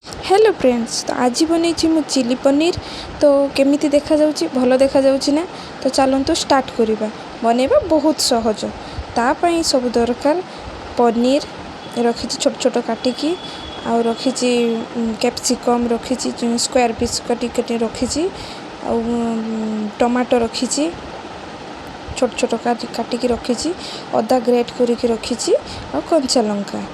Hello friends, तो आज बन मु चिली पनीर। तो केमिति देखा जाउची, भलो देखा जाउची ना। तो चलंतु स्टार्ट करिबा। बनेबा बहुत सहज। तापाई सब दरकार पनीर रखी छोट छोट काटिकी, आ रखी कैप्सिकम रखी स्क्वायर पीस काटी काटी रखी, टमाटो रखी छोट छोट काटिकी रखी, अदा ग्रेट करके रखी, आ कंचा लंका।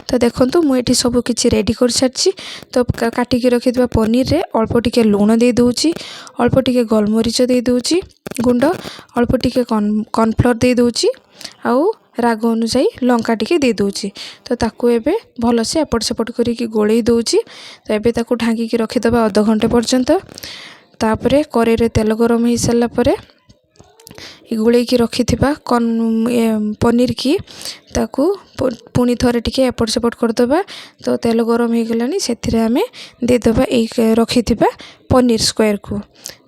तो देखो मुझे सब किसी रेडी कर सारी। तो काटिकी रखि पनीर रे अल्प टिके लुण दे दूची, अल्प टिके गोलमरीच दे दूची गुंड, अल्प टिके कॉर्नफ्लोर दे दूची, आउ राग अनुसाई लंका टिके दे दूची। तो ताकू एबे भल से एपट सेपट करिकी गोले दूची। तो एबे ताकू ढांकी रखिदबा आधा घंटे पर्यंत। तापरे कड़ाई रे तेल गरम हो सारा पर गोले की रखि पनीर की ताकू पुणी थरे टिके एपट सेपट करदबा। तो तेल गरम हो गलानी से आम देदबा एक रखि पनीर स्क्वायर को।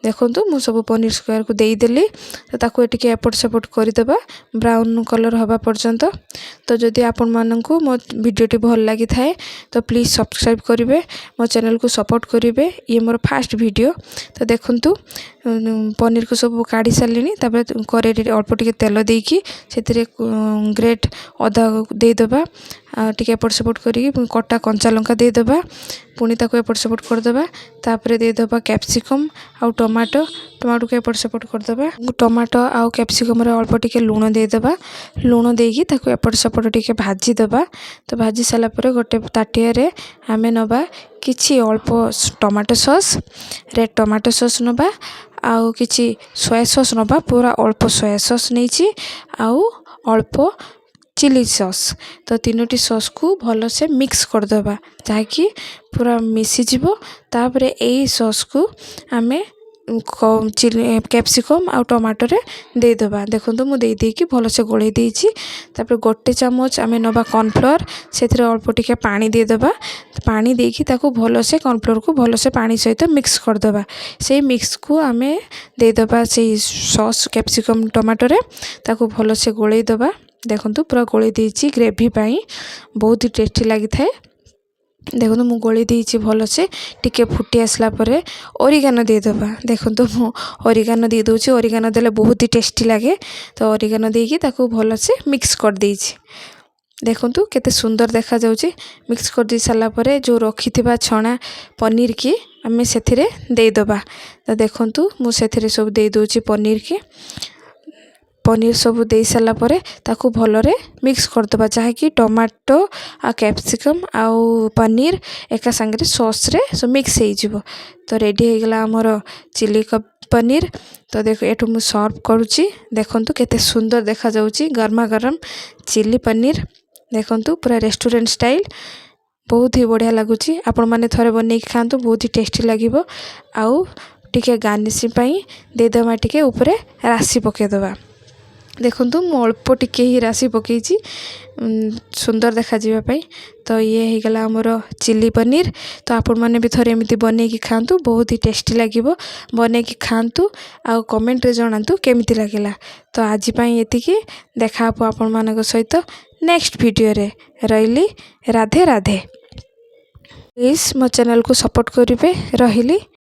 देखो मु सब पनीर स्क्वायर को देदेली। तो ताकू टिके एपट सेपट करदबा ब्राउन कलर हवा पर्यंत। तो जदि आपण माननकु मो वीडियोटी भल लगी थाए तो प्लीज़ सब्सक्राइब करेंगे, मो चैनल को सपोर्ट करेंगे। ये मोर फास्ट वीडियो। तो देखंतु पनीर को सब काढ़ी सारे कड़ाई अल्प टिके तेल देकी से ग्रेट अदा देदबा, टिके एपट सेपट करी कटा कंचा लंका देदबा, पुणी ताको एपट सेपट करदबा। तापरे देदबा कैप्सिकम आउ टमाटो को एपट सेपट करदबा। टमाटो आउ कैप्सिकम रे अल्प टिके लुण देदबा, लुण देकी ताको एपट सेपट टिके भाजी दबा। तो भाजी सारा पर गोटे ताटिया रे आमे नबा किछि अल्प tomato sauce, red tomato sauce नबा, आउ किछि सोया सॉस नबा। पूरा अल्प सोया सॉस नहीं आउ अल्प चिली सॉस। तो तीनोटी सॉस को भल से मिक्स करदबा ताकि पूरा मिसीज। तापरे यही सॉस को आमे चिली कैप्सिकम आउ टमाटो रे देदबा। देखो मु देकी भल से गोले देछि। तापर गोटे चामच आमे नबा कॉर्नफ्लोर, से अल्प टिके पानी देदबा। पानी देकी ताको भल से कॉर्नफ्लोर को भल से पानी सहित मिक्स करदबा। से मिक्स को आमे देदबा से सॉस कैप्सिकम टमाटो रे, ताको भल से गोले दबा। देखो पूरा गोले देछि ग्रेवी पाई बहुत ही टेस्टी लगी थाए। देखो मु गोली देछि भल से टिके फुटी आसला परे ओरिगानो देदबा। देखो मु ओरिगानो दे दूछि, ओरिगानो देले बहुत ही टेस्टी लगे। तो ओरिगानो देकी ताको भल से मिक्स कर देछि। देखो केते सुंदर देखा जाउछि। मिक्स कर दी साला परे जो रखिथिबा छणा पनीर की आमे सेथिरे देदबा। तो देखो मु सेथिरे सब दे दूछि पनीर की। पनीर सब दे सारा पर ताकू भलरे मिक्स करदबा, जहाँकि टमाटो आ कैप्सिकम आउ पनीर एका संगे सॉस रे सब मिक्स हो। तो रेडी हो गला हमर चिली पनीर। तो देखो एठू मु सर्व करूची। देखंतु केते सुंदर देखा जाउची गरमा गरम चिली पनीर। देखंतु पूरा रेस्टोरेंट स्टाइल बहुत ही बढ़िया लगुची। आपण माने थरे बनै खांतु, बहुत ही टेस्टी लागिवो। आउ टिके गार्निशिंग पई देदमा टिके ऊपर राशि पके दबा। देखो मु अल्प टिके ही राशि पकईची सुंदर देखा जीवा पाई। तो ये हो गला हमर चिली पनीर। तो आपण माने भी थरे एमिति बनै कि खांतु, बहुत ही टेस्टी लागिवो। बनै कि खांतु आ कमेंट रे जणांतु केमिति लागिला। तो आज पई एतिकी, देखा आप आपण मानक सहित नेक्स्ट वीडियो रे। रहिली, राधे राधे। प्लीज मो चैनल को सपोर्ट करिवे। रहिली।